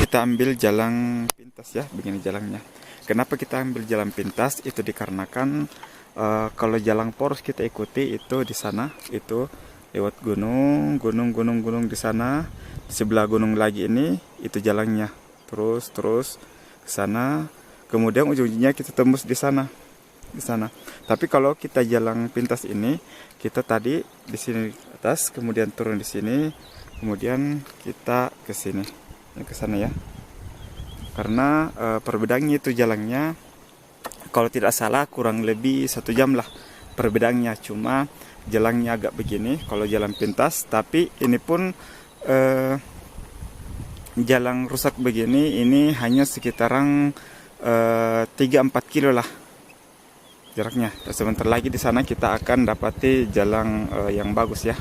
kita ambil jalan pintas ya, begini jalannya. Kenapa kita ambil jalan pintas? Itu dikarenakan kalau jalan poros kita ikuti itu di sana, itu lewat gunung di sana. Di sebelah gunung lagi ini itu jalannya. Terus ke sana. Kemudian ujung-ujungnya kita tembus di sana. Tapi kalau kita jalan pintas ini, kita tadi di sini atas, kemudian turun di sini, kemudian kita ke sini, ke sana ya. Karena perbedaannya itu jalannya, kalau tidak salah kurang lebih 1 jam lah perbedaannya. Cuma jalannya agak begini kalau jalan pintas, tapi ini pun jalan rusak begini, ini hanya sekitaran 3-4 kilo lah jaraknya. Sebentar lagi di sana kita akan dapati jalan yang bagus ya.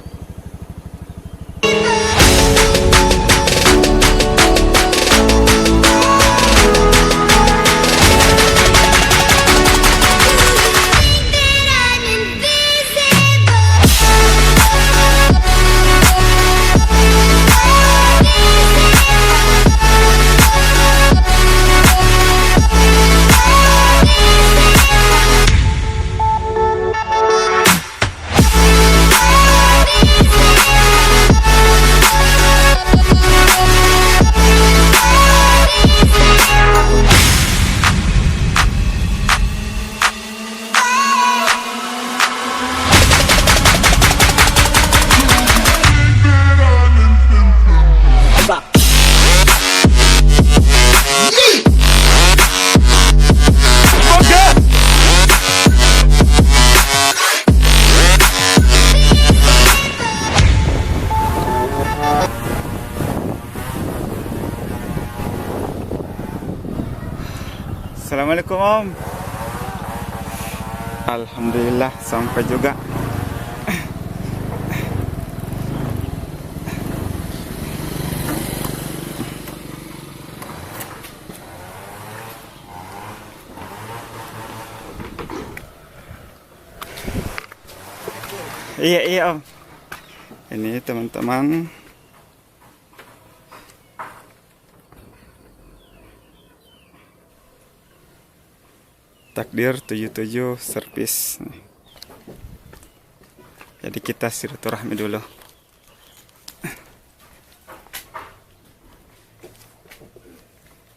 Assalamualaikum Om. Alhamdulillah sampai juga. Iya Om. Ini teman-teman. Takdir 77 servis. Jadi kita silaturahmi dulu.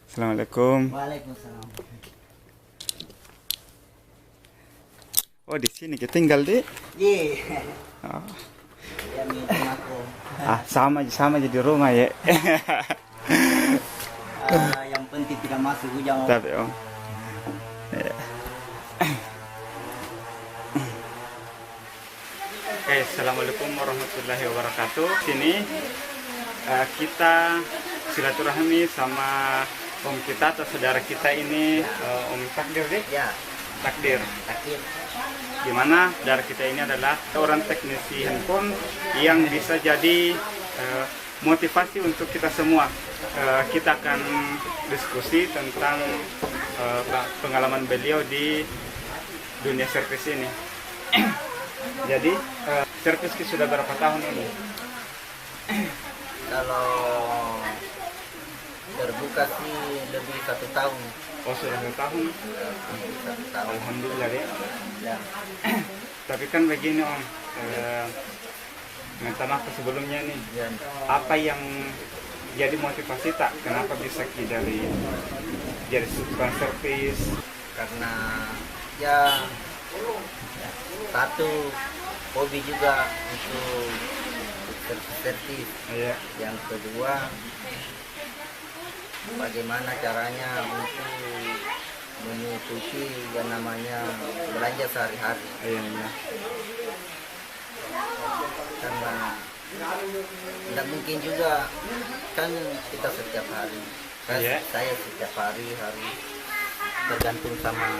Assalamualaikum. Waalaikumsalam. Oh, di sini kita tinggal di. Iya. Oh. Ya minum aku. Sama jadi rumah ya. Yang penting tidak masuk hujan. Tapi Om. Ya. Oke, assalamualaikum warahmatullahi wabarakatuh. Sini kita silaturahmi sama om kita atau saudara kita ini, Om Takdir deh. Ya. Takdir. Gimana saudara kita ini adalah seorang teknisi handphone yang bisa jadi motivasi untuk kita semua. Kita akan diskusi tentang pengalaman beliau di dunia servis ini. Jadi servis sudah berapa tahun ini? Kalau terbuka sih lebih 1 tahun. Oh, sudah 1 tahun. 1 tahun. Alhamdulillah deh. Ya. Tapi kan begini Om, minta maaf sebelumnya nih. Ya. Apa yang jadi motivasi tak? Kenapa bisa jadi tukang servis? Karena ya satu hobi juga untuk servis. Iya. Yang kedua, bagaimana caranya untuk menutupi yang namanya belanja sehari-hari. Iya. Karena tidak mungkin juga kan kita setiap hari. Saya setiap hari harus tergantung sama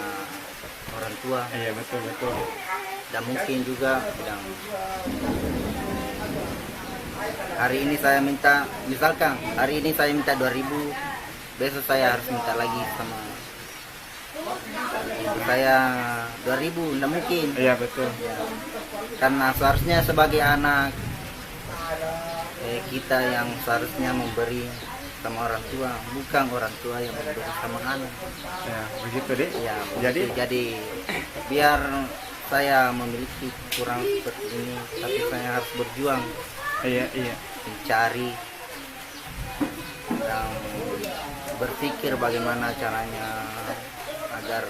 orang tua. Iya, betul. Dan mungkin juga bilang hari ini saya minta, misalkan hari ini saya minta 2.000, besok saya harus minta lagi sama saya 2.000, tidak mungkin. Iya, betul. Ya. Karena seharusnya sebagai anak kita yang seharusnya memberi sama orang tua, bukan orang tua yang memberi sama anak. Ya, begitu deh. Ya, Jadi jadi biar saya memiliki kurang seperti ini, tapi saya harus berjuang iya iya. mencari dan berpikir bagaimana caranya agar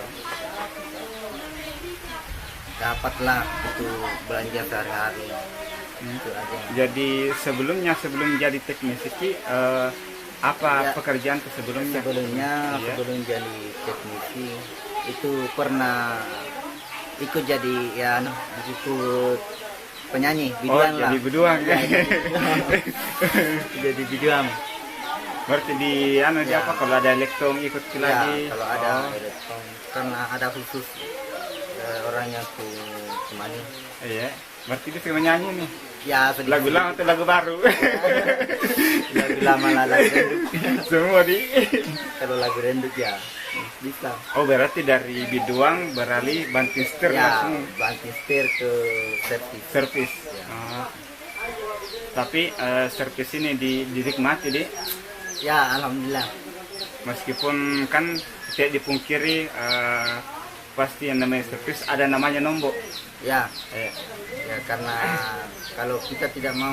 dapatlah itu belanja sehari-hari. Itu aja. Jadi sebelum jadi teknisi apa Ya. pekerjaan ke sebelumnya? Iya. Sebelum jadi teknisi itu pernah ikut jadi ya ikut penyanyi Oh, biduan lah. jadi biduan. Ya, jadi biduan. Berarti di di Ya. apa kalau ada elektron ikut Ya, lagi? kalau ada Oh, elektron karena ada khusus orang yang ku temani. iya. Berarti dia suka menyanyi nih. Ya, sedikit. Lagu lama atau lagu baru? Lagu lama lah, lagu renduk. Semua di. Kalau lagu renduk ya bisa. Oh, berarti dari biduang beralih banting setir Ya, langsung banting setir ke servis. servis. Ya. Oh. Tapi servis ini dinikmati deh. Ya, alhamdulillah. Meskipun kan tidak dipungkiri pasti yang namanya servis ada namanya nombok. Ya, ya karena kalau kita tidak mau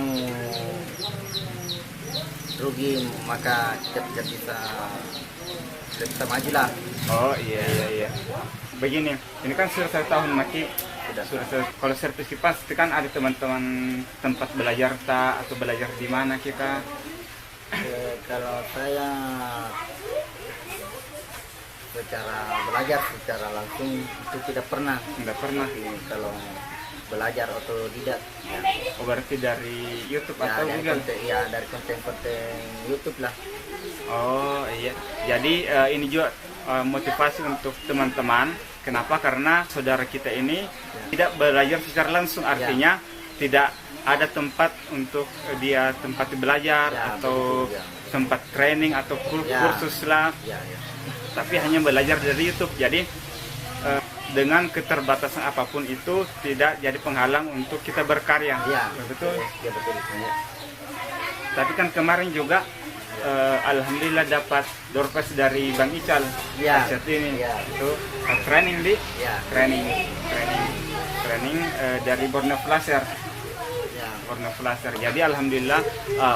rugi maka kita tidak bisa maju lah. Oh iya iya iya. Begini, ini kan sudah 1 tahun maki. Kalau servis kipas itu kan ada teman-teman tempat belajar atau belajar di mana kita. Kalau saya secara belajar secara langsung itu tidak pernah. Nggak pernah. Kalau belajar otodidak ya. Oh, berarti dari YouTube Ya, atau dari Google? konten, ya dari konten-konten YouTube lah. Oh iya. Jadi ini juga motivasi untuk teman-teman. Kenapa? Karena saudara kita ini tidak belajar secara langsung. Artinya tidak ada tempat untuk dia tempat belajar Ya, atau betul, ya. tempat training atau Ya. kursus lah. Ya, ya. Tapi hanya belajar dari YouTube. Jadi dengan keterbatasan apapun itu tidak jadi penghalang untuk kita berkarya. Ya, Betul. Ya, betul. Ya. Tapi kan kemarin juga alhamdulillah dapat door prize dari Bang Ical. Ya. Saat ini Ya. itu training di Ya. training dari Borneo Flasher. Ya. Borneo Flasher. Jadi alhamdulillah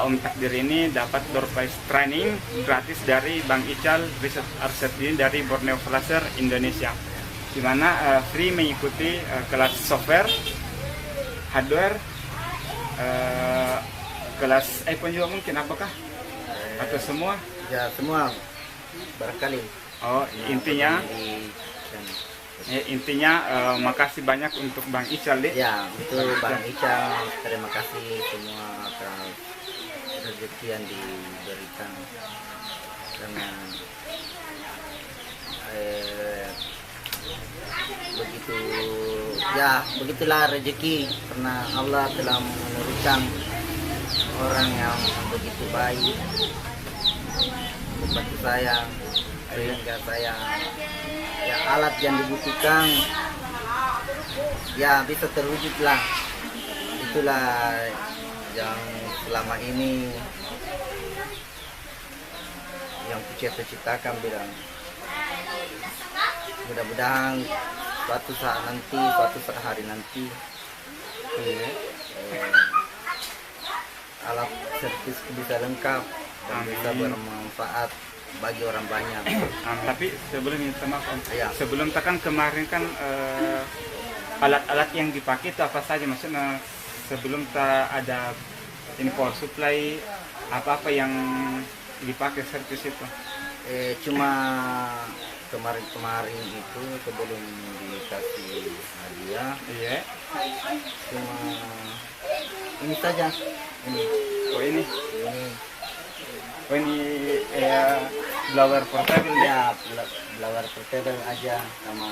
Om Takdir ini dapat door prize training gratis dari Bang Ical Riset Arset ini dari Borneo Flasher Indonesia. Di mana free mengikuti kelas software, hardware, kelas iPhone juga mungkin apakah? Atau semua? Ya, semua barangkali. Oh, intinya Intinya makasih banyak untuk Bang Ical deh. ya, itu Bang Ica, terima kasih semua atas rezeki yang diberikan karena begitu ya begitulah rezeki karena Allah telah memberikan orang yang begitu baik membantu saya sehingga saya ya alat yang dibutuhkan ya bisa terwujud lah. Itulah yang selama ini yang kucita-citakan bilang mudah-mudahan suatu hari nanti alat servis bisa lengkap dan bisa bermanfaat bagi orang banyak. Tapi sebelum minta maaf Om, Ya. sebelum tekan kemarin kan alat-alat yang dipakai itu apa saja, maksudnya sebelum ada ini power supply apa-apa yang dipakai servis itu? Cuma kemarin itu sebelum dikasih hadiah Iya. cuma ini saja ini Oh ini blower portable ya. ya blower portable aja sama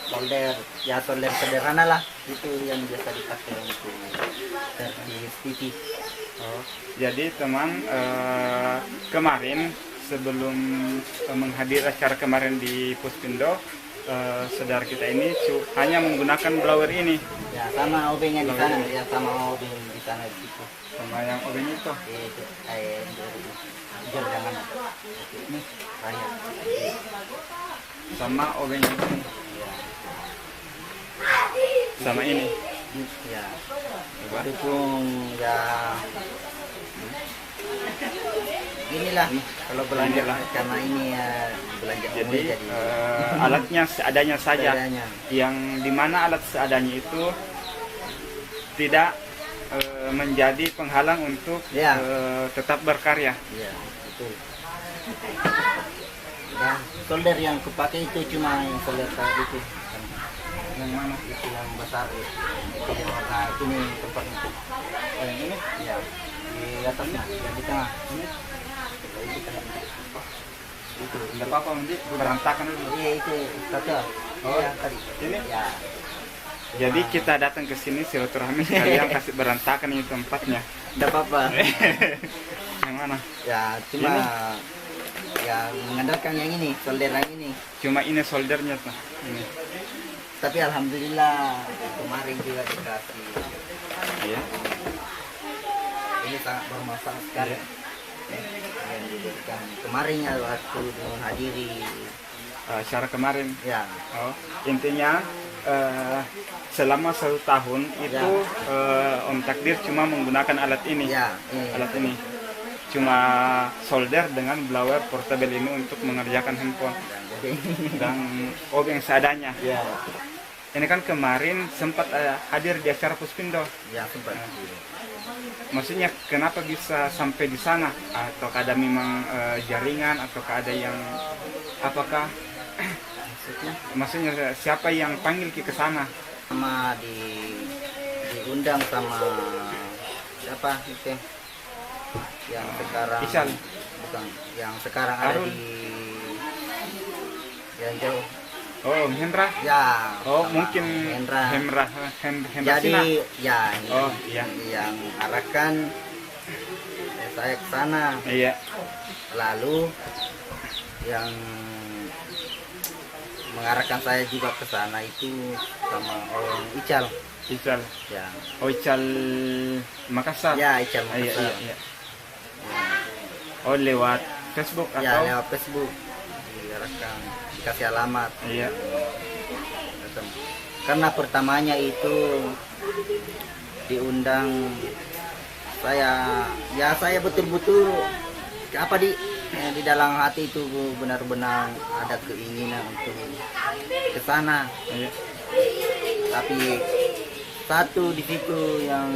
solder ya, solder sederhana lah itu yang biasa dipakai untuk servis TV. Oh, jadi teman kemarin sebelum menghadiri acara kemarin di Puspindo, saudara kita ini hanya menggunakan blower ini Ya sama obengnya di sana ya, sama obeng di sana di situ. sama yang obeng itu. Itu charger jangan Ini banyak. sama obeng ini. Sama ini. Ya, Coba. itu pun ya inilah kalau belanja Inilah. karena ini ya belanja umum Jadi jadi alatnya seadanya saja. seadanya. Yang dimana alat seadanya itu tidak menjadi penghalang untuk Ya. tetap berkarya. Iya, itu. Dan solder yang kupakai itu cuma yang solder tadi itu. Yang mana? Itu yang besar itu. Yang warna ini tempat untuk. Oh, yang ini? Ya, di atasnya, yang di tengah. Ini. Itu. Enggak apa-apa, nanti berantakan dulu. Iya itu cocok. Oh, ya, tadi. ini? Ya. Jadi kita datang ke sini silaturahmi kalian kasih berantakan ini tempatnya. Tidak apa-apa. Yang mana? Ya, cuma ya mengandalkan yang ini, solder yang ini. Cuma ini soldernya tuh. Ini. Tapi alhamdulillah kemarin juga dikasih. Iya. Ini sangat bermanfaat sekali. Yang diberikan kemarin ya waktu menghadiri Acara kemarin. ya Oh, intinya selama 1 tahun itu Om Takdir cuma menggunakan alat ini. ya ini. Alat ini cuma solder dengan blower portable ini untuk mengerjakan handphone Jadi dan obeng seadanya. ya Ini kan kemarin sempat hadir di acara Puspindo. ya sempat. Maksudnya kenapa bisa sampai di sana? Atau ada memang jaringan atau ada yang apakah? Maksudnya siapa yang panggil ke sana? Sama diundang sama siapa itu yang sekarang Ical. bukan yang sekarang ada Arul. di yang jauh Oh, Hendra. ya Oh, sama mungkin Hendra. Hendra Jadi Sina. ya ini Oh, iya. yang arahkan saya ke sana, Iya. lalu yang mengarahkan saya juga ke sana itu sama orang Ical Ical. ya. Oh, Ical Makassar. Ya, Ical Iya, Makassar. iya, iya. Oh, lewat Facebook Ya, atau? lewat Facebook diarahkan, dikasih alamat. Iya. Karena pertamanya itu diundang saya betul-betul di dalam hati itu benar-benar ada keinginan untuk ke sana. Iya. Tapi satu di situ yang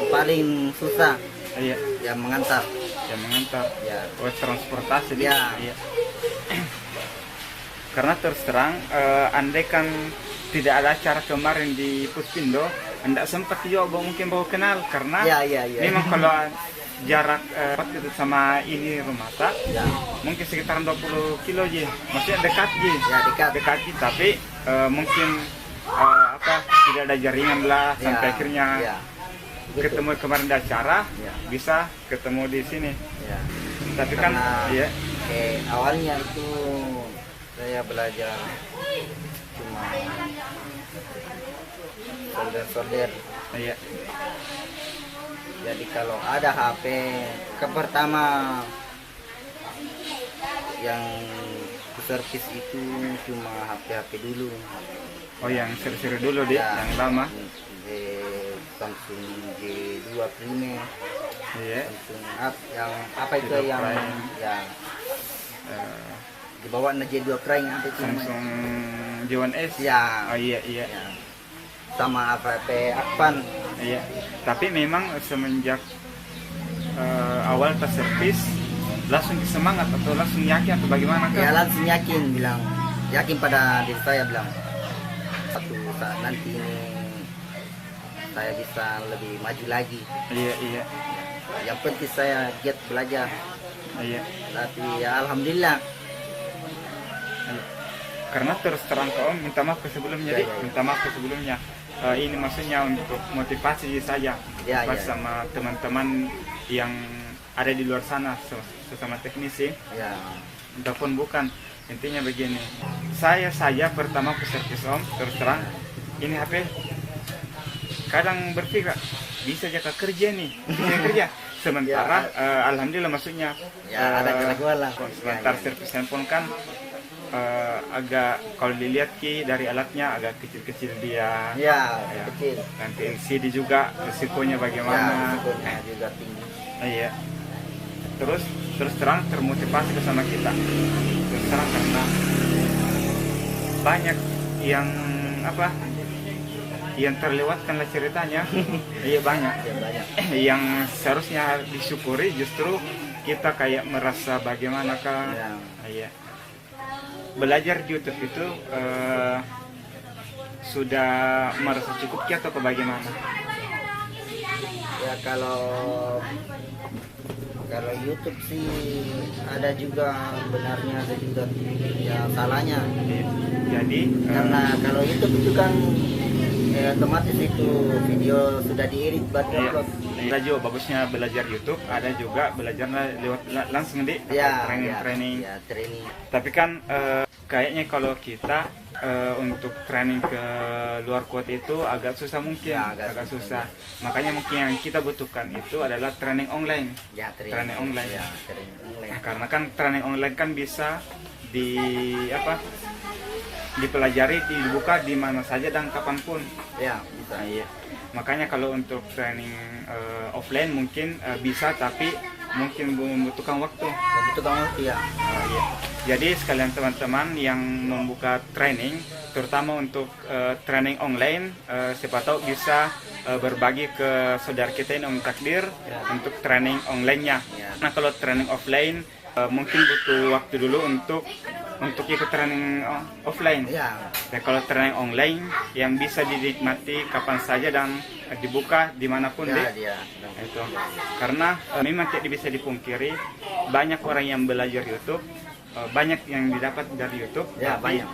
paling susah Iya. yang mengantar. Yang mengantar. Ya, Oh, transportasi dia. Ya. Iya. Karena terus terang, andai kan tidak ada acara kemarin di Puspindo, anda sempat juga mungkin baru kenal karena ya. memang kalau jarak itu sama ini rumah tak, Ya, mungkin sekitar 20 kilo ji, maksudnya dekat ji, ya dekat. ji, tapi mungkin tidak ada jaringan lah sampai Ya, akhirnya ya. Betul. ketemu kemarin di acara, Ya. bisa ketemu di sini. Ya. Tapi kan, Karena ya, awalnya itu saya belajar cuma solder-solder. iya, Jadi kalau ada HP, pertama yang servis itu cuma HP dulu. oh yang seri-seri dulu deh, Ya, yang lama, Samsung J2 Prime, iya, Samsung yang apa itu J2 yang Prime. ya eh, di bawah J2 Prime apa itu namanya? Samsung J1S, Ya, oh iya, iya. ya. Sama HP Akpan. Iya, tapi memang semenjak awal tes servis langsung semangat atau langsung yakin atau bagaimana Ya kan? langsung yakin pada diri saya bilang satu saat nanti ini saya bisa lebih maju lagi. Iya, iya, Yang penting saya giat belajar. iya. Tapi ya alhamdulillah. Iya. Karena terus terang ke Om minta maaf ke sebelumnya, Ya, Dik. ya, ya. Minta maaf ke sebelumnya. Ini maksudnya untuk motivasi saja, Ya, pas ya. sama teman-teman yang ada di luar sana, sesama teknisi. Ya, Ataupun bukan, intinya begini, saya pertama ke servis Om, terus terang ini HP kadang berpikir bisa jaga kerja nih, bisa kerja sementara alhamdulillah maksudnya Ya, ada keraguan lah. sebentar servis handphone kan agak kalau dilihat Ki dari alatnya agak kecil-kecil dia. Ya, Ya. kecil. Nanti LCD juga risikonya Ya, bagaimana. risikonya juga tinggi. Iya. Terus terang termotivasi bersama kita. Terus terang karena banyak yang yang terlewatkan lah ceritanya. Iya banyak. Ya, banyak. Yang seharusnya disyukuri justru kita kayak merasa bagaimanakah. Ya. Iya. Belajar di YouTube itu sudah merasa cukup atau bagaimana? Ya, kalau YouTube sih ada juga benarnya, ada juga ya salahnya. Jadi Karena kalau YouTube itu kan otomatis itu video sudah diedit buat upload. ada juga bagusnya belajar YouTube, ada juga belajar lewat langsung di Ya, training. Ya, training. Tapi kan kayaknya kalau kita untuk training ke luar kota itu agak susah mungkin, Ya, agak susah. Makanya mungkin yang kita butuhkan itu adalah training online. Ya, Training online. Ya, training online. Nah, karena kan training online kan bisa dipelajari, dibuka di mana saja dan kapanpun. Ya, bisa. Nah, iya. Makanya kalau untuk training offline mungkin bisa, tapi mungkin membutuhkan waktu. Itu kamu ya. Iya. Jadi sekalian teman-teman yang membuka training, terutama untuk training online, siapa tahu bisa berbagi ke saudara kita yang Om Takdir untuk training online-nya. Ya. Nah kalau training offline mungkin butuh waktu dulu untuk ikut training offline. Ya. Ya, kalau training online yang bisa dinikmati kapan saja dan dibuka dimanapun Ya, deh. dia. Itu karena memang tidak bisa dipungkiri banyak orang yang belajar YouTube, banyak yang didapat dari YouTube, Ya, tapi banyak.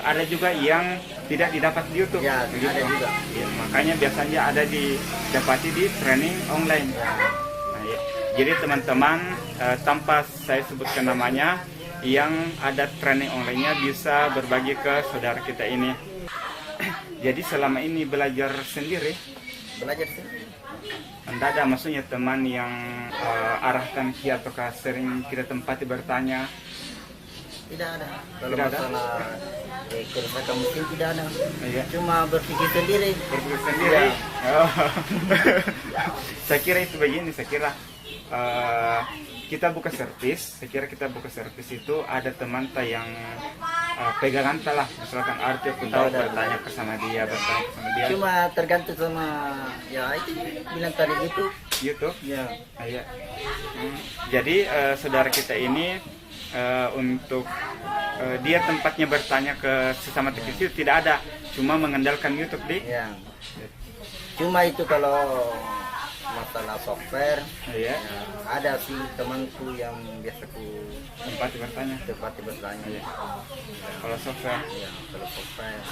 ada juga yang tidak didapat di YouTube. Ya, begitu. ada juga. Ya, makanya biasanya ada didapati di training online. Ya. Nah, ya. Jadi teman-teman tanpa saya sebutkan namanya, yang ada training online-nya bisa berbagi ke saudara kita ini. Jadi selama ini belajar sendiri, Belajar sih. tidak ada maksudnya teman yang arahkan kita atau sering kita tempati bertanya. Tidak ada. Kalau Tidak ada? masalah kerusakan mesin tidak ada. Iya. Cuma berpikir sendiri. Berpikir sendiri. Oh. Saya kira itu begini, saya kira kita buka servis, itu ada teman yang pegangan lah, misalkan arti aku tahu bertanya ke sama dia, Cuma tergantung sama ya itu bilang tadi gitu. YouTube. Ya. Iya. Jadi saudara kita ini untuk dia tempatnya bertanya ke sesama teknisi tidak ada, cuma mengandalkan YouTube di. Ya. Cuma itu kalau masalah software, Iya. ya, ada sih temanku yang biasa ku Tempat bertanya. bertanya. Iya. Kalau software. Ya, kalau software.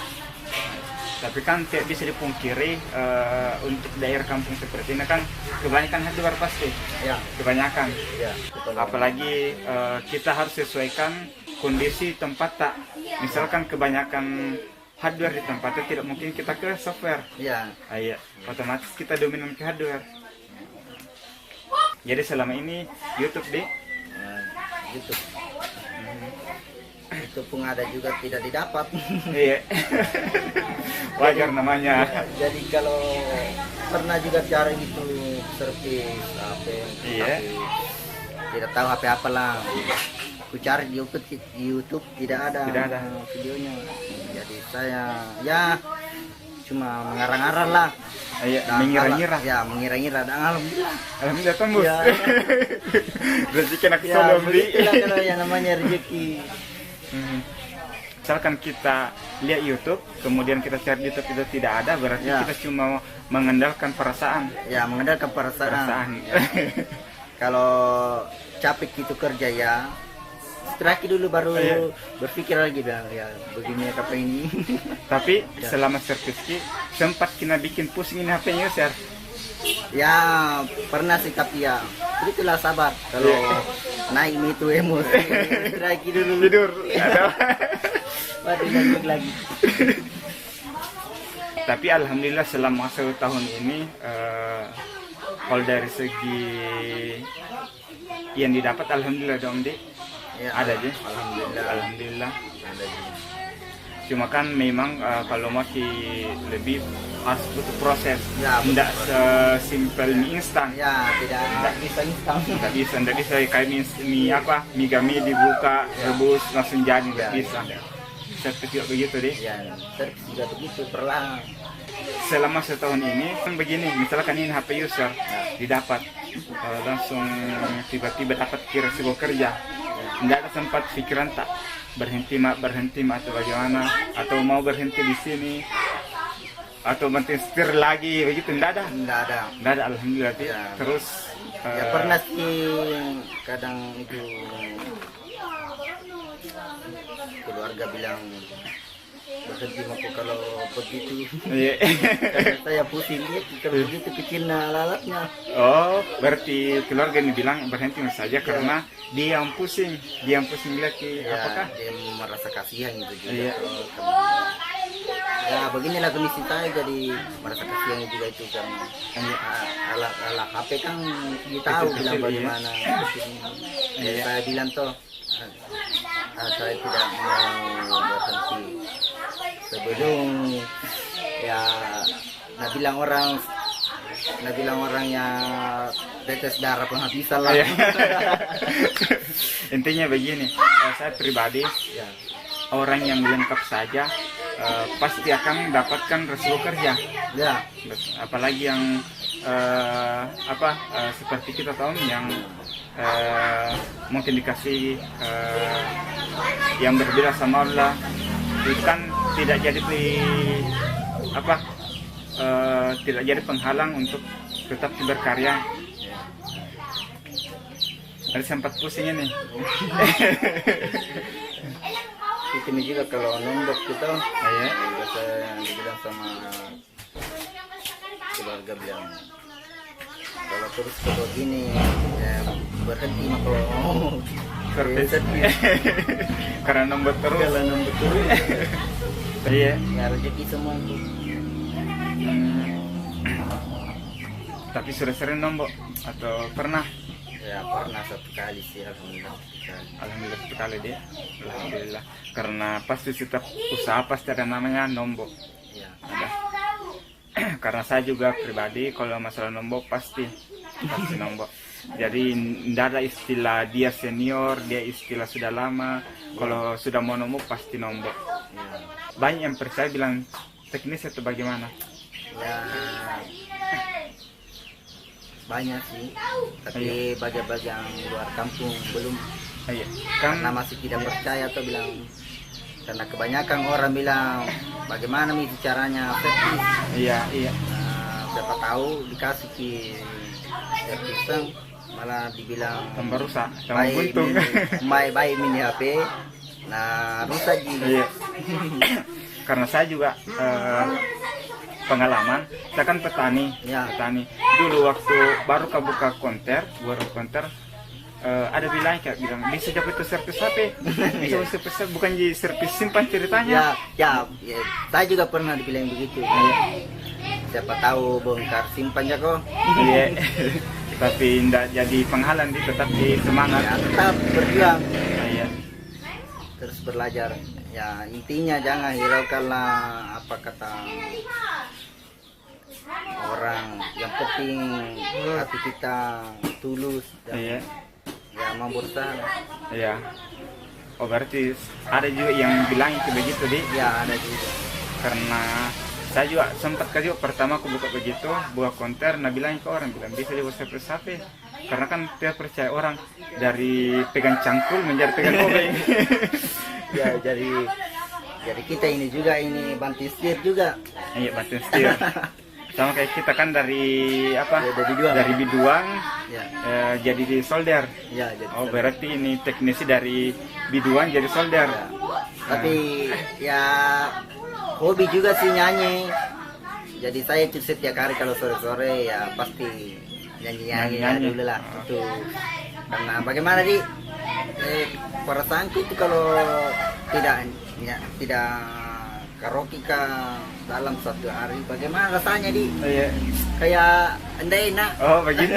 Tapi kan tidak bisa dipungkiri untuk daerah kampung seperti ini kan kebanyakan hardware pasti. Ya. Kebanyakan. Ya. Apalagi kita harus sesuaikan kondisi tempat tak. Misalkan kebanyakan hardware di tempatnya, tidak mungkin kita ke software. Ya. Iya, otomatis kita dominan ke hardware. Jadi selama ini YouTube deh. Ya, gitu. Itu pun ada juga tidak didapat. Iya. Wajar namanya. Jadi kalau pernah juga cari gitu servis HP, Iya. tapi tidak tahu HP apalah. Ku cari di YouTube tidak ada. Tidak ada. Videonya. Jadi saya ya cuma mengarang-arang lah. Iya, Dan mengira-ngira. Ya, mengira-ngira dan alhamdulillah. Alhamdulillah tembus. Ya. Rezeki anak Ya, solom di. begitulah kalau yang namanya rezeki. Misalkan kita lihat YouTube, kemudian kita cari YouTube itu tidak ada, berarti Ya. kita cuma mengandalkan perasaan. Ya, mengandalkan perasaan. Ya. Kalau capek gitu kerja ya, terakhir dulu baru Iya. berpikir lagi dah ya begini apa ini. Tapi Ya. selama servis sempat kita bikin pusing ini HP-nya, Sir. Ya pernah sih tapi ya itulah sabar. Kalau Iya. naik itu emosi terakhir dulu Tidur. Ada. baru lanjut lagi. Tapi alhamdulillah selama 1 tahun ini Kalau dari segi yang didapat alhamdulillah dong Di. Ya, Ada aja. Alhamdulillah. Alhamdulillah. Ada Ji. Cuma kan memang kalau masih lebih harus butuh proses. Ya, butuh Tidak proses. sesimpel mie instan. Ya, tidak bisa instan. Tidak bisa kayak mie apa, mie gami dibuka, rebus langsung jadi, nggak Ya, bisa. ya. Servis juga begitu deh. Ya, servis juga begitu perlahan. Selama setahun ini kan begini, misalkan ini HP user didapat langsung tiba-tiba dapat kira sebuah kerja, tidak ada sempat pikiran tak berhenti atau bagaimana, atau mau berhenti di sini atau nanti setir lagi begitu, tidak ada alhamdulillah. Ya. Terus Ya pernah sih kadang itu keluarga bilang berhenti aku kalau begitu. iya. Saya pusing ya kalau begitu bikin lalatnya. Oh, berarti keluarga ini bilang berhenti saja karena dia yang pusing lihat Ya, apakah dia merasa kasihan gitu juga. Iya. Ya beginilah kondisi saya, jadi merasa kasihan juga itu kan. Alat HP kan dia tahu Kecil-kecil, bilang iya. bagaimana. Iya. Saya bilang toh saya tidak mau berhenti sebelum ya nah bilang orang yang tetes darah penghabisan lah. Iya. Intinya begini, saya pribadi Ya. orang yang lengkap saja pasti akan mendapatkan resiko kerja. Ya. Apalagi yang seperti kita tahu yang mungkin dikasih yang berbeda sama Allah, itu kan tidak jadi tidak jadi penghalang untuk tetap berkarya. Ada sempat pusing ini. Ini juga kalau nombok gitu, Iya. biasa yang dibilang sama keluarga bilang kalau terus kalau gini ya berhenti mah kalau Servis. Karena nombor terus. kalau nombok terus Iya. ya rezeki semua itu. Tapi sudah sering nombok atau pernah? Ya pernah satu kali sih, alhamdulillah. Alhamdulillah sekali deh. Alhamdulillah. Karena pasti setiap usaha pasti ada namanya nombok. Ya. Ada. Karena saya juga pribadi kalau masalah nombok pasti nombok. Jadi tidak ada istilah dia senior, dia istilah sudah lama. Kalau sudah mau nombok pasti nombok. Ya. Banyak yang percaya bilang teknis atau bagaimana? Ya banyak sih, tapi bagi-bagi yang luar kampung belum, Iya. Kan karena masih tidak percaya atau bilang karena kebanyakan orang bilang bagaimana nih caranya servis. iya. Nah, siapa tahu dikasih ke servisan malah dibilang tambah rusak, tambah buntung. baik mini HP, nah rusak gitu. Iya. Karena saya juga pengalaman, saya kan petani. Ya. Dulu waktu baru buka konter, ada bilang bisa dapat itu servis HP, bisa servis bukan di servis simpan ceritanya. Ya, saya juga pernah dibilang begitu. Siapa tahu bongkar simpan ya kok. Iya. Tapi tidak jadi penghalang, tetap di semangat. Ya, tetap berjuang. Iya. Terus belajar. Ya intinya jangan hiraukanlah apa kata orang, yang penting hati kita tulus dan Iya. ya mau berusaha. Iya. Oh berarti ada juga yang bilang itu begitu di? Ya ada juga. Karena saya juga sempat juga pertama aku buka begitu, buat konter, nah bilang ke orang bisa juga servis HP. Karena kan dia percaya orang dari pegang cangkul menjadi pegang obeng. Ya jadi kita ini juga ini bantu setir juga. Iya bantu setir. Sama kayak kita kan dari apa? Ya, dari biduan. Dari biduan Ya. jadi di solder. Ya jadi. Oh berarti ini teknisi dari biduan jadi solder. Ya. Tapi ya hobi juga sih nyanyi. Jadi saya itu setiap hari kalau sore-sore ya pasti nyanyi dulu lah itu. Karena bagaimana di perasaanku itu kalau tidak karaoke dalam 1 hari. Bagaimana rasanya di? Iya. Kayak enggak enak. Oh begitu.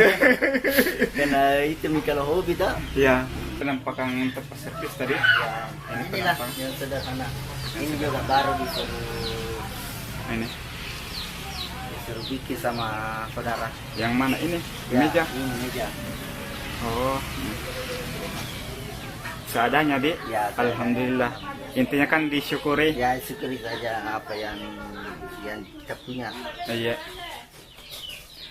Karena itu kalau hobi tak. Iya. Penampakan tempat servis tadi. Ya, Ini inilah penampang. yang sederhana. Ini juga baru Ini. disuruh bikin sama saudara. Yang mana ini? Di Ya, meja. Ini meja. Oh. Seadanya, Di. Ya, seadanya. Alhamdulillah. Intinya kan disyukuri. Ya syukuri saja apa yang kita punya. Iya.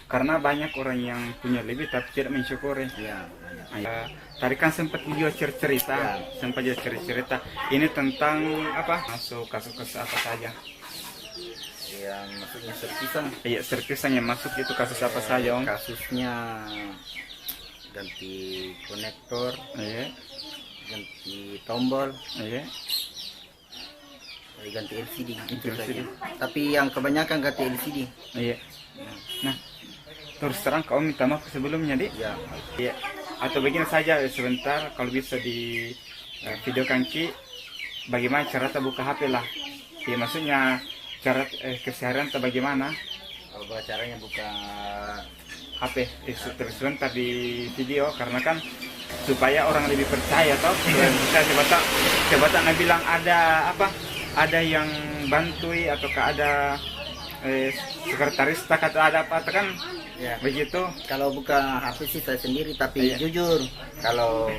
Karena banyak orang yang punya lebih tapi tidak mensyukuri. Ya, Ya, tadi kan sempat video cerita, Ya. sempat video cerita. Ini tentang apa? Masuk kasus-kasus apa saja? yang maksudnya servisan. Iya, servisan yang masuk itu kasus apa saja, Om? Kasusnya ganti konektor, Iya, ganti tombol, iya. ganti LCD gitu LCD. saja. Tapi yang kebanyakan ganti LCD. Iya. Nah, terus terang kau minta maaf sebelumnya, Di. Ya, Iya. Atau begini saja sebentar, kalau bisa di videokan Ki, bagaimana cara buka HP lah. Ya maksudnya cara keseharian atau bagaimana kalau caranya buka HP terus sebentar di video, karena kan supaya orang lebih percaya toh. Kita coba tak bilang ada apa, ada yang bantui ataukah ada sekretaris tak atau ada apa kan ya. begitu. Kalau buka HP sih saya sendiri, tapi Iya. jujur kalau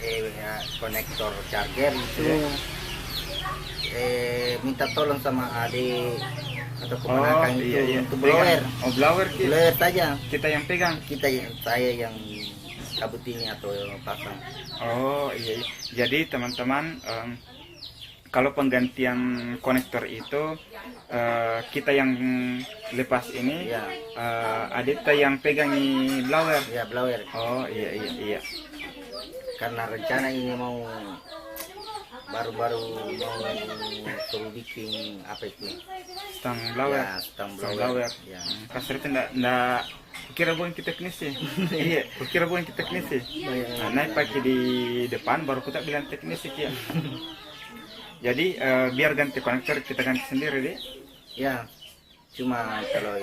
ya, konektor charger itu Iya. minta tolong sama adik atau Oh keponakan itu iya, iya. untuk blower. Oh blower Ki. Blower saja. Kita yang pegang. Saya yang kabut ini atau pasang. Oh iya, iya. Jadi teman-teman, kalau penggantian konektor itu kita yang lepas ini, Ya. Adita yang pegang ini blower. Ya, blower. Oh iya, iya, iya. Karena rencana ini mau baru-baru mau suruh bikin apa itu? Stang blower. Ya, stang blower. blower. Ya. Kasar itu ndak kira bukan kita teknisi. Iya, kira bukan kita teknisi. Nah, naik pakai di depan baru kita bilang teknisi ya. Jadi biar ganti konektor kita ganti sendiri deh. Ya, cuma kalau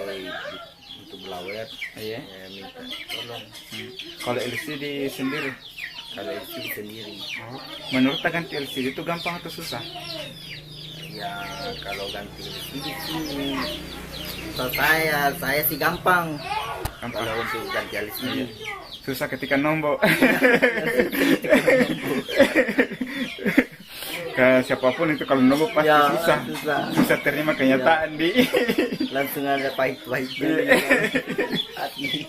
untuk blower, Iya. ya minta tolong. Kalau LCD sendiri. Kalau itu sendiri, Oh, menurut ganti LCD itu gampang atau susah? ya kalau ganti LCD sih, saya sih gampang. Gampang. Kalau untuk ganti LCD, Iya. Susah ketika nombok. Ke siapapun itu kalau nombok pasti Ya, susah. Susah terima kenyataan di. langsung ada pahit-pahit dulu. Hati.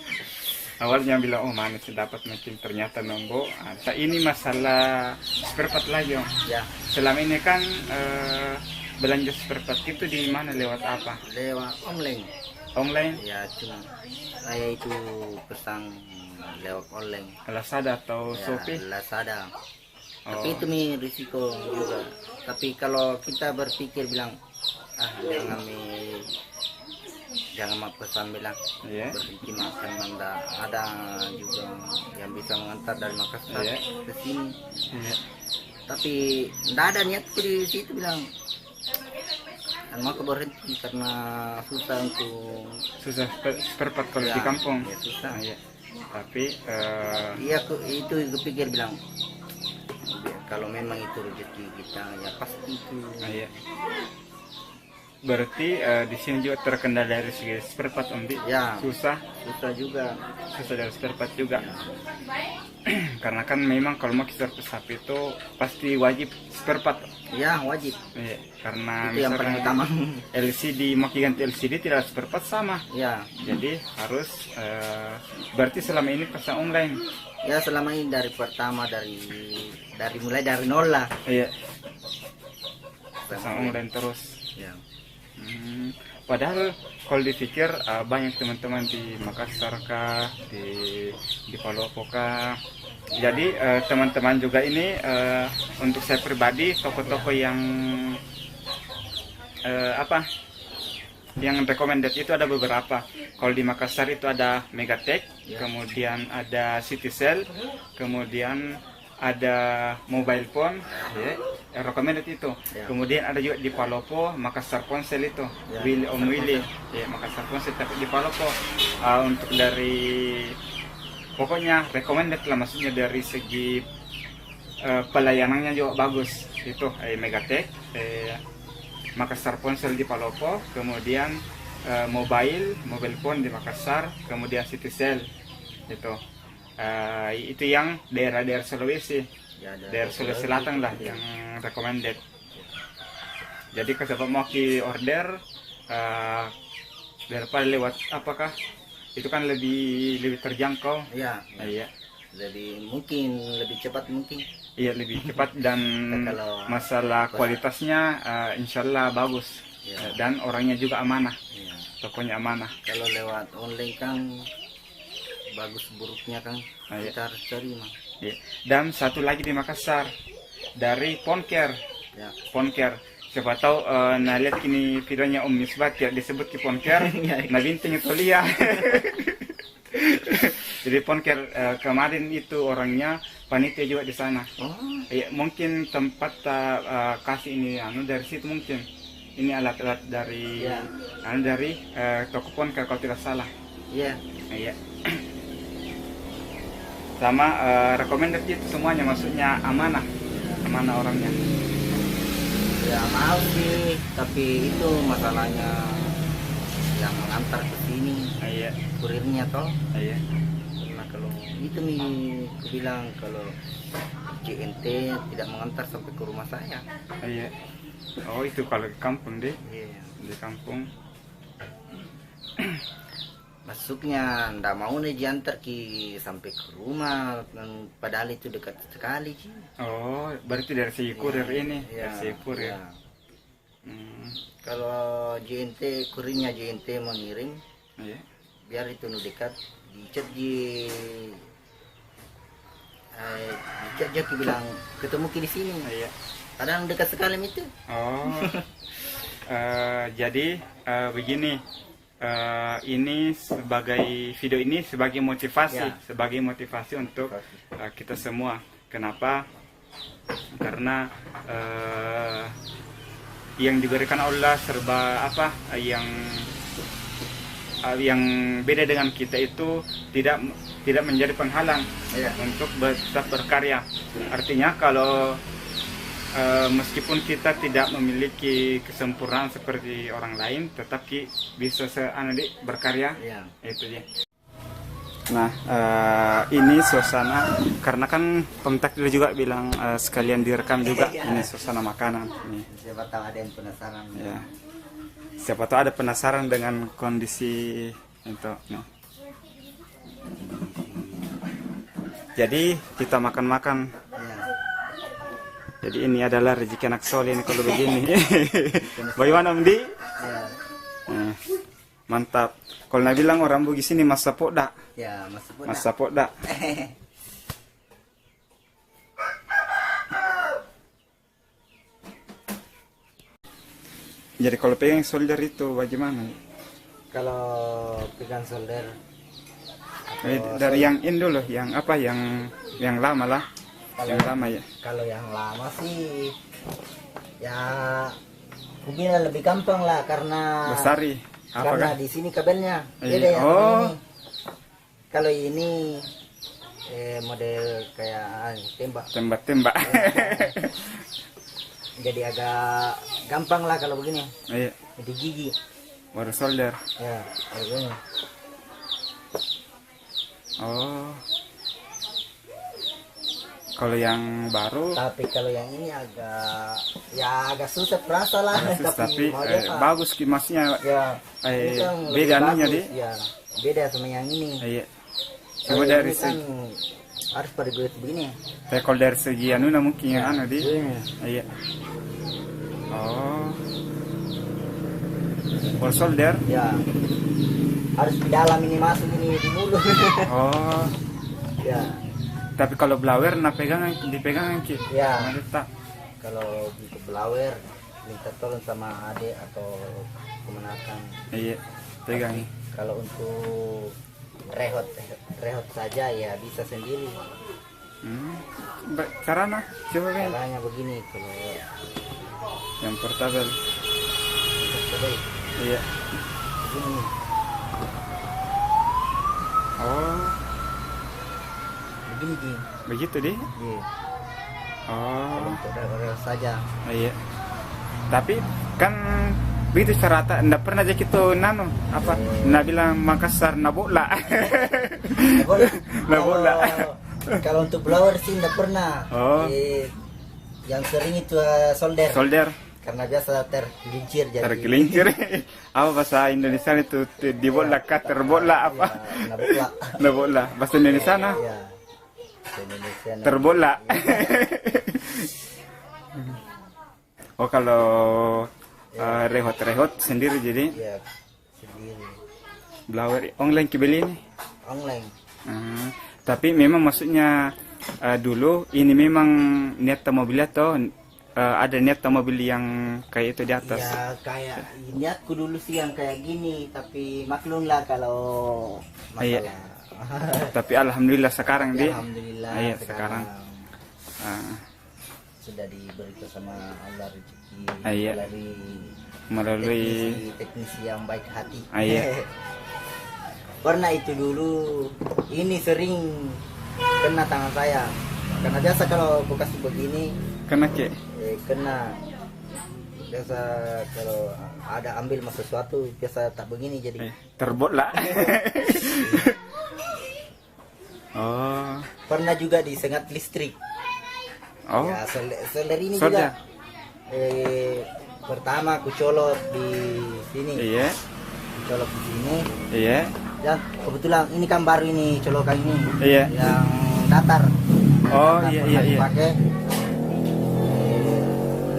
Awalnya bilang oh mana sih dapat mungkin ternyata nombok. Nah, ini masalah spare part lagi Om. Ya, Selama ini kan belanja spare part itu di mana lewat apa? lewat online. Online, Ya, cuma saya itu pesan lewat online. Lazada atau Ya, Shopee? Lazada. Oh. Tapi itu nih risiko juga. Tapi kalau kita berpikir bilang, jangan mau pesan bilang, Iya. berhenti makan Anda. Ada juga yang bisa mengantar dari Makassar Iya. ke sini. Iya. Tapi tidak ada niatku di situ bilang. Dan mau berhenti karena susah untuk Susah spare part kalau di Ya, kampung. ya susah. Nah, iya. Tapi Iya, itu kepikir bilang, kalau memang itu rezeki kita ya pasti itu. nah, iya. Berarti di sini juga terkendala dari segi spare part Om Di. Ya, Susah juga. susah dari spare part juga. Karena kan memang kalau mau service HP itu pasti wajib spare part. Ya, wajib. Iya, karena Itu yang paling misalkan utama. LCD mau ganti LCD tidak spare part sama. Ya, Jadi harus berarti selama ini pesan online. ya selama ini dari pertama dari mulai dari nol lah. Iya. Pesan online terus. Ya. Padahal kalau dipikir banyak teman-teman di Makassar kah, di Palopo kah. Jadi teman-teman juga ini untuk saya pribadi toko-toko yang yang recommended itu ada beberapa. Kalau di Makassar itu ada Megatech, kemudian ada Citycell, kemudian ada mobile phone, ya, recommended itu. Ya. Kemudian ada juga di Palopo, Makassar Ponsel itu, Ya, Willy Om Makassar Willy, ya, Makassar Ponsel. Tapi di Palopo untuk dari pokoknya recommended lah, maksudnya dari segi pelayanannya juga bagus. Itu Megatek, Makassar Ponsel di Palopo, kemudian mobile phone di Makassar, kemudian Citycell itu. Itu yang daerah-daerah Sulawesi, Ya, daerah Sulawesi Selatan lah yang recommended. Jadi kalau mau ki order daripada lewat apakah itu kan lebih terjangkau. Ya, Iya, lebih cepat mungkin. iya lebih cepat dan Kalau masalah kualitasnya insya Allah bagus. Ya. Dan orangnya juga amanah, Ya. tokonya amanah. Kalau lewat online kan bagus buruknya kan Iya. kita harus terima. Iya. Dan satu lagi di Makassar dari Poncare. Ya. Poncare. Siapa tahu nah lihat kini videonya Om Misbat ya disebut di Poncare. Iya. Nah binting itu Lia. Jadi Poncare kemarin itu orangnya panitia juga di sana. Oh, Ya, mungkin tempat kasih ini dari situ mungkin. Ini alat-alat dari Ya. dari toko Poncare kalau tidak salah. iya. Iya. Sama recommended itu semuanya, maksudnya amanah orangnya. Ya mahal sih, tapi itu masalahnya yang mengantar ke sini Iya, kurirnya toh. iya. Karena kalau itu nih aku bilang kalau JNT tidak mengantar sampai ke rumah saya. Iya. Oh itu kalau di kampung deh, Iya. di kampung. Masuknya ndak mau nih diantar ki sampai ke rumah, padahal itu dekat sekali sih. Oh berarti dari segi kurir ini, Ya, dari segi kurir. ya. Hmm, Kalau JNT kurirnya JNT mau ngirim, iya. biar itu nu dekat dicat dicat dia ki bilang ketemu ki di sini. Iya. Kadang dekat sekali itu. Oh. Jadi begini. Ini sebagai video ini sebagai motivasi, Ya. sebagai motivasi untuk kita semua. Kenapa? Karena yang diberikan Allah serba apa yang beda dengan kita itu tidak menjadi penghalang Ya. untuk tetap berkarya. Artinya kalau meskipun kita tidak memiliki kesempurnaan seperti orang lain, tetap bisa berkarya. Ya. Itu dia. Nah, ini suasana karena kan Pemtak juga bilang sekalian direkam juga. Ini suasana makanan. Nih. Siapa tahu ada yang penasaran. Ya. Siapa tahu ada penasaran dengan kondisi itu. Nih. Jadi kita makan-makan. Ya. Jadi ini adalah rezeki anak soleh ini kalau begini. Bagaimana Om Di? Ya. Mantap. Kalau Nabi bilang orang Bugis ini masa poda. Ya, masuk pun. Masa poda. Jadi kalau pegang solder itu bagaimana? Kalau pegang solder Dari yang Indo loh, yang apa yang lama lah. Yang lama ya. kalau yang lama sih ya mungkin lebih gampang lah karena Bestari. karena Apakah? di sini kabelnya Iya. beda ya sama Oh. ini. Kalau ini model kayak tembak, Tembak-tembak. jadi agak gampang lah kalau begini. Iya. Jadi gigi Baru solder. ya kayak begini. Oh. Kalau yang baru Tapi kalau yang ini agak susah perasa lah. tapi mau dia, Pak. bagus masnya. Ya, ini kan lebih beda anunya bagus, di. ya. Beda sama yang ini. Iya. Kalau Coba yang dari ini kan segi harus pada gue begini. kalau dari segi anu mungkin yang anu di. Ini. Iya. Oh. For solder. Ya. Harus di dalam ini masuk ini di mulut. Oh. Ya. Tapi kalau blower dipegang Ki. Ya. Nah, letak. Kalau untuk blower minta tolong sama adik atau kemenakan. Iya. Pegang. Kalau untuk rehot saja ya bisa sendiri. Karena coba Ben. Caranya begini kalau Yang portable. coba Iya. begini. Oh, Begini Ji. begitu deh. Ji. Oh, Untuk daerah saja. iya. Tapi kan begitu rata, ndak pernah aja kita nano apa? Ndak bilang Makassar nabola. Nabola. Kalau untuk blower sih nggak pernah. Oh. Yang sering itu solder. Solder. Karena biasa tergelincir jadi. Tergelincir. Apa bahasa Indonesia itu dibola terbola apa? Ya, nabola. Nabola. Bahasa Indonesia nah. Ya. Indonesia. Terbola. Oh kalau rehot sendiri jadi Ya, sendiri. blower online kebeli nih. Online. Tapi memang maksudnya dulu ini memang niat mobil atau ada niat mobil yang kayak itu di atas. Ya kayak niatku dulu sih yang kayak gini, tapi maklum lah kalau Iya. masalah. Tapi alhamdulillah sekarang Ya, di alhamdulillah iya sekarang sudah diberikan sama Allah rezeki Iya. melalui teknisi yang baik hati. Iya. Pernah itu dulu ini sering kena tangan saya. Karena biasa kalau bekas begini kena ke kena biasa kalau ada ambil sesuatu biasa tak begini jadi terbola. Oh. pernah juga disengat listrik. Oh. Ya solder ini Solder. juga pertama aku colok di sini, Iya. colok di sini Iya. dan kebetulan ini kan baru ini colokan ini Iya. yang datar. Oh, Datar iya, pernah iya, iya. dipakai.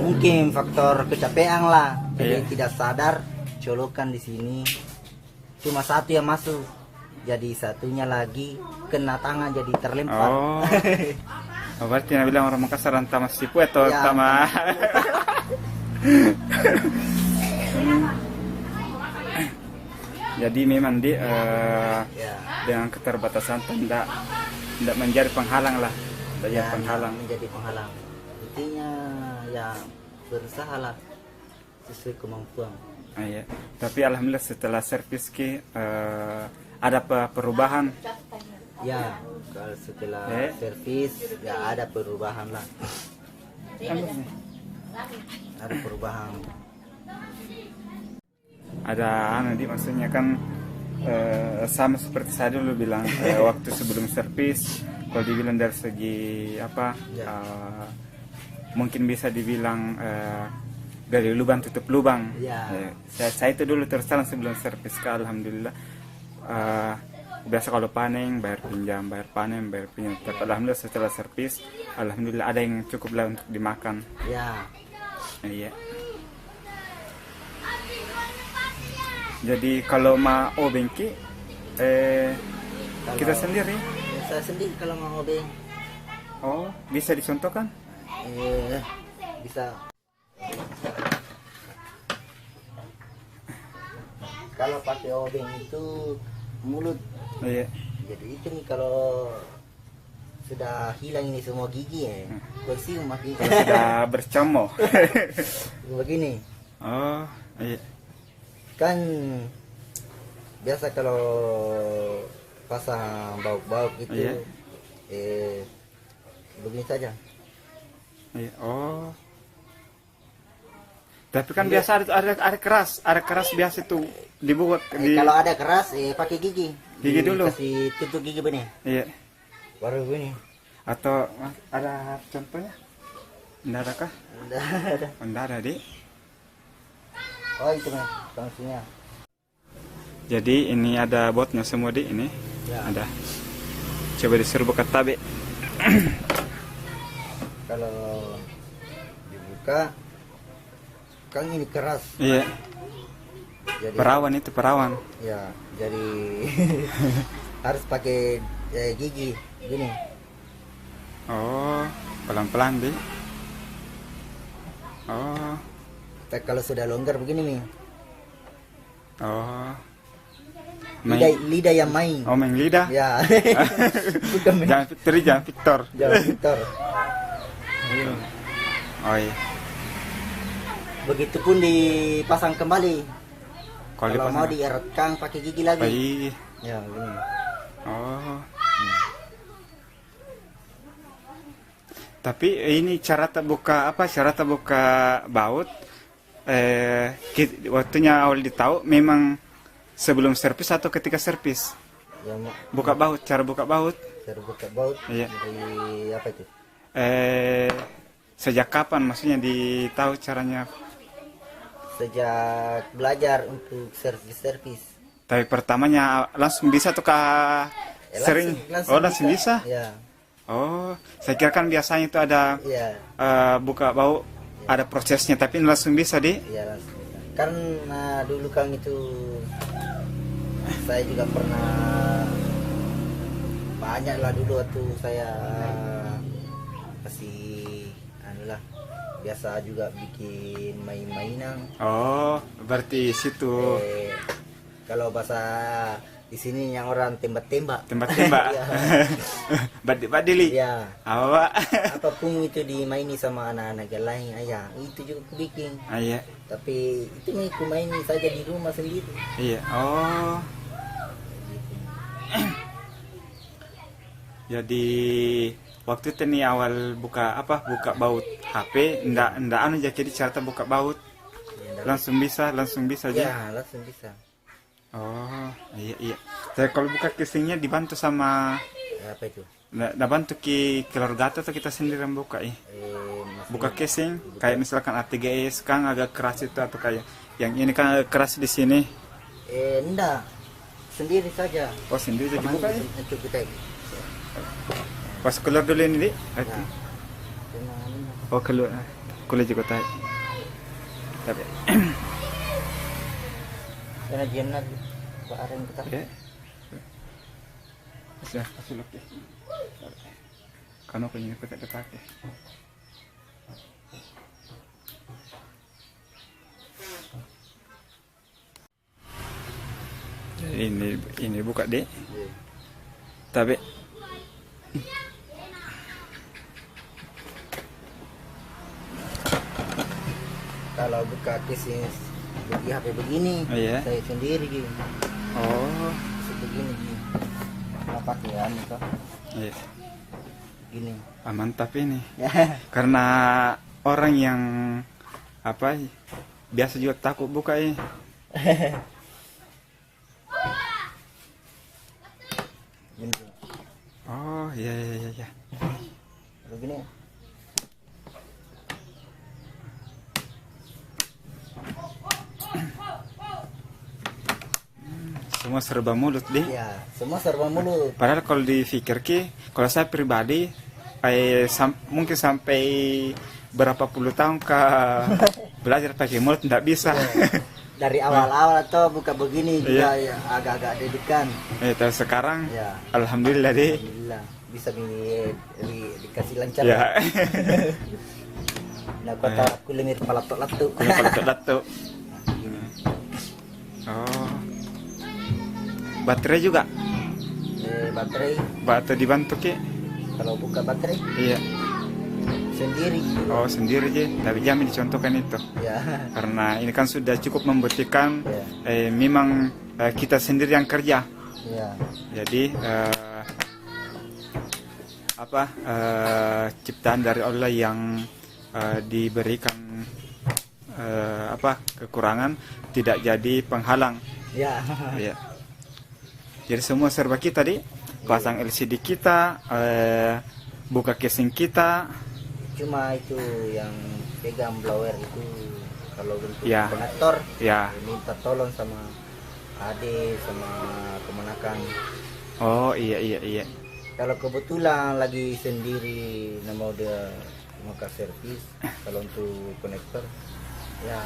Mungkin faktor kecapean lah, jadi Iya. tidak sadar colokan di sini cuma satu yang masuk, jadi satunya lagi kena tangan jadi terlempar. Oh. Oh, berarti nak bilang orang Makassar antama sipu atau Ya, antama jadi memang di Ya. dengan keterbatasan tidak menjadi penghalang lah, tidak jadi penghalang. Menjadi penghalang. Intinya ya berusaha lah sesuai kemampuan. Iya. Tapi alhamdulillah setelah servis ki ada perubahan. Ya, kalau setelah servis ya ada perubahan lah. Ada perubahan. Ada anu di maksudnya kan sama seperti saya dulu bilang waktu sebelum servis, kalau dibilang dari segi apa mungkin bisa dibilang gali lubang tutup lubang. Ya. Saya itu dulu terus terang sebelum servis alhamdulillah biasa kalau panen bayar pinjam, bayar panen bayar pinjam. Tapi alhamdulillah setelah servis alhamdulillah ada yang cukup lah untuk dimakan. Ya. Iya. Jadi kalau mau bengki kita sendiri. Saya sendiri kalau mau obeng Oh, bisa dicontohkan? bisa. Kalau pakai obeng itu mulut. Iya. Jadi itu nih kalau sudah hilang ini semua gigi ya, bersih makin Sudah bercamuk. begini. Oh, iya. Kan biasa kalau pasang bauk-bauk itu Iya. begini saja. Iya. Oh. Tapi kan biasa ada keras biasa tuh dibuat di Kalau ada keras pakai gigi. Gigi dulu. Kasih tutup gigi begini. Iya. Baru begini. Atau ada contohnya? Nggak ada kah? Nggak ada. Nggak ada, Di. Oh itu nih langsungnya. Jadi ini ada botnya semua, Di, ini. Ya. Ada. Coba disuruh buka tabe. Kalau dibuka kan ini keras. Iya. Jadi Perawan itu perawan. ya jadi harus pakai gigi gini. Oh, pelan-pelan, Di. Oh. Kalau sudah longgar begini nih. Oh. Lidah yang main. Oh, main lidah. Ya. Bukan main. Jangan Victor. Jangan Victor. Oh iya. Begitupun dipasang kembali. Kalau mau dipasang. dieratkan pakai gigi lagi. Baik. Ya, gini. Oh. Tapi ini cara terbuka baut. Waktunya awal ditahu memang sebelum servis atau ketika servis? Ya, Buka baut, cara buka baut. cara buka baut. Iya. Dari apa itu? Sejak kapan maksudnya ditahu caranya? Sejak belajar untuk servis. Tapi pertamanya langsung bisa atau sering? Langsung bisa. Ya. Oh, saya kira kan biasanya itu ada Iya. buka baut, ada prosesnya, tapi langsung bisa Iya, langsung bisa. Karena dulu kan itu saya juga pernah banyak lah dulu waktu saya masih anulah biasa juga bikin main-mainan. Oh, berarti situ Kalau bahasa di sini yang orang tembak-tembak. tembak-tembak. Ya. Badili. Ya. Apa? Apapun itu dimaini sama anak-anak yang lain, ayah itu juga aku bikin. Iya. Tapi itu nih aku mainin saja di rumah sendiri. Iya. Oh. Jadi waktu itu nih awal buka baut HP, ndak anu jadi cara buka baut. Ya, Langsung bisa aja. ya langsung bisa. Oh, iya. Saya kalau buka casingnya dibantu sama Ya, apa itu? bantu keluarga atau kita sendiri yang buka buka casing kayak misalkan ATGS kan agak keras itu atau kayak yang ini kan agak keras di sini. Enggak. Sendiri saja. Oh, sendiri jadi buka ya. Untuk kita. Pas keluar dulu ini, Dik. Ya. Oh, keluar juga tahu. Tapi Karena jenar Pak Aren kita. ya. Sudah, sudah oke. Karena punya kita pakai. Ini buka deh. Tapi Kalau buka casing di HP begini, iya. saya sendiri gini. Oh, Begini gini. Apa ya itu? iya. Gini. Mantap ini. Karena orang yang biasa juga takut buka ya. Gini. Oh, iya. Begini. Semua serba mulut deh. Ya, semua serba mulut. Padahal kalau dipikir kalau saya pribadi, mungkin sampai berapa puluh tahun belajar pakai mulut tidak bisa. Dari awal-awal atau buka begini juga ya, agak-agak dedikan. Tapi sekarang, Ya. alhamdulillah deh. Alhamdulillah bisa dikasih lancar. Ya. Nah, kota aku lemir palatok-latuk. Kalau Oh. Baterai juga? Baterai. Atau dibantu ke? Kalau buka baterai Iya. sendiri. Oh, sendiri aja. Tapi jangan dicontohkan itu. Ya. Karena ini kan sudah cukup membuktikan Ya. memang kita sendiri yang kerja. Ya. Jadi ciptaan dari Allah yang diberikan kekurangan tidak jadi penghalang. Ya. Ya. Jadi semua serba kita pasang LCD kita, buka casing kita. Cuma itu yang pegang blower itu kalau untuk Ya. konektor Ya. minta tolong sama Ade sama kemenakan. Oh, iya. Kalau kebetulan lagi sendiri mau dia maka servis kalau untuk konektor ya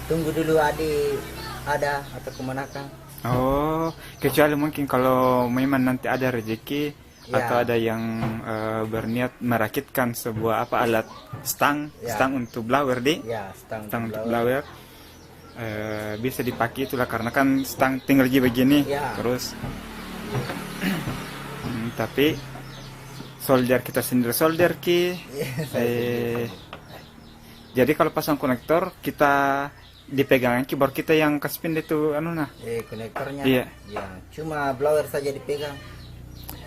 tunggu dulu Ade ada atau kemenakan. Oh, kecuali mungkin kalau memang nanti ada rezeki atau ada yang berniat merakitkan sebuah alat stang untuk blower Ya, stang untuk blower. blower. bisa dipakai, itulah karena kan stang tinggal aja begini Ya. terus. Tapi solder kita sendiri solder ki. Jadi kalau pasang konektor kita dipegangin ki, baru kita yang kaspin itu anu nah. Konektornya. Iya. Ya, cuma blower saja dipegang.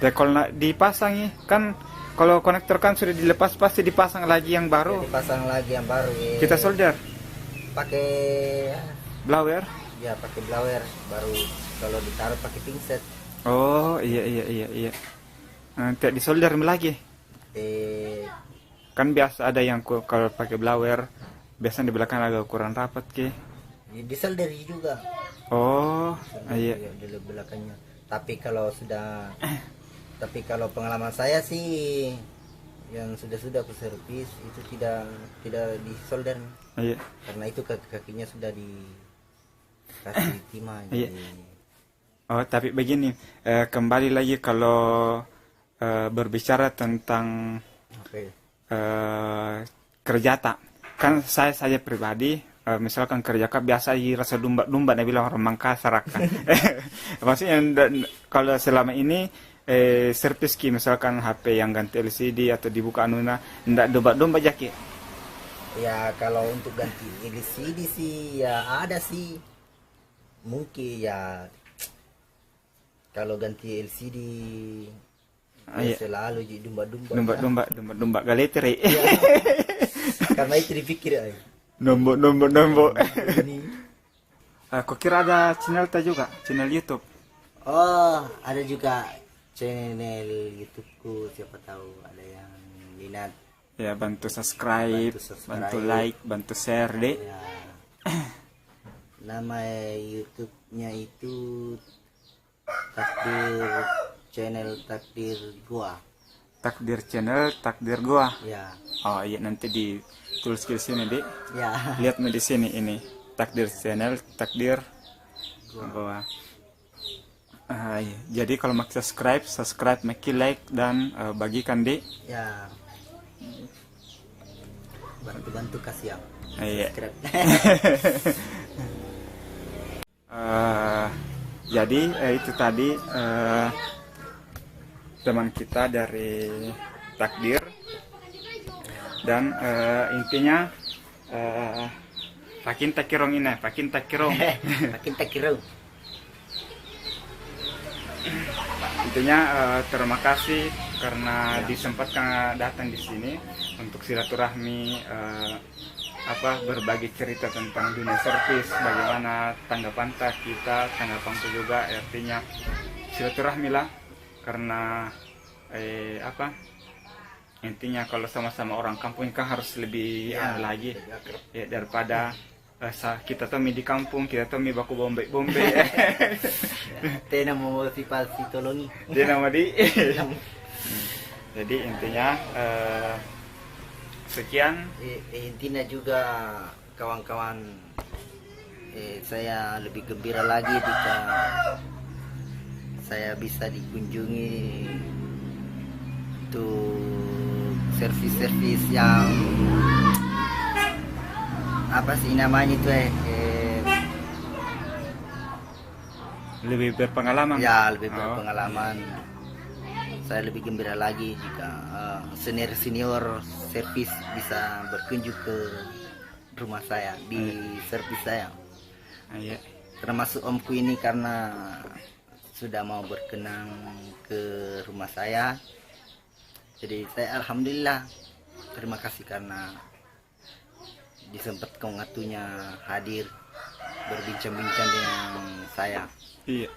Ya kalau dipasang ya kan, kalau konektor kan sudah dilepas pasti dipasang lagi yang baru. Dipasang lagi yang baru. Kita solder Pakai blower. ya pakai blower, baru kalau ditaruh pakai pinset. Oh iya. Nanti disolder lagi. Kan biasa ada yang kalau pakai blower biasanya di belakang agak kurang rapat ki. Disolder juga. Oh iya. Di belakangnya. Tapi kalau pengalaman saya sih yang sudah ke servis itu tidak disolder. Iya. Karena itu kakinya sudah dikasih timah. Iya. Oh tapi begini, kembali lagi kalau berbicara tentang kerja tak, kan saya pribadi misalkan kerja kak biasa rasa domba dia bilang orang Mangkasar kan. Maksudnya kalau selama ini servis ki misalkan HP yang ganti LCD atau dibuka anuna ndak domba jaki. Ya kalau untuk ganti LCD sih ya ada sih, mungkin ya kalau ganti LCD Iya. selalu jadi domba galetri. ya. Karena itu dipikir Nombok. ini. Kok kira ada channel juga, channel YouTube? Oh, ada juga channel YouTubeku, siapa tahu ada yang minat. Ya bantu subscribe, bantu like, bantu share deh. Ya. Nama YouTube-nya itu channel Takdir Gua. Takdir channel, Takdir Gua. Ya. Oh iya, nanti ditulis di sini deh. Ya. Lihat di sini ini Takdir channel, Takdir Gua. Iya. Jadi kalau mau subscribe, make like dan bagikan deh. Ya. Bantu kasih ya. Iya. Subscribe. Jadi itu tadi teman kita dari Takdir, dan intinya pakin takirong ini, pakin takirong. Makin takirong. Intinya terima kasih karena disempatkan datang di sini untuk silaturahmi, berbagi cerita tentang dunia servis, bagaimana tanggapan kita, tanggapanku juga, artinya silaturahmi lah, karena intinya kalau sama-sama orang kampung kan harus lebih lagi ya, daripada kita tuh di kampung, kita tuh baku bombe Tena mau motivasi tolongi. dia nama di. Jadi intinya sekian. Intinya juga kawan-kawan, saya lebih gembira lagi jika saya bisa dikunjungi untuk servis-servis yang apa sih namanya itu Lebih berpengalaman. ya lebih berpengalaman. Saya lebih gembira lagi jika senior servis bisa berkunjung ke rumah saya, di servis saya. Iya. Termasuk omku ini karena sudah mau berkenan ke rumah saya. Jadi saya alhamdulillah terima kasih karena disempatkan waktunya hadir berbincang-bincang dengan saya. Iya.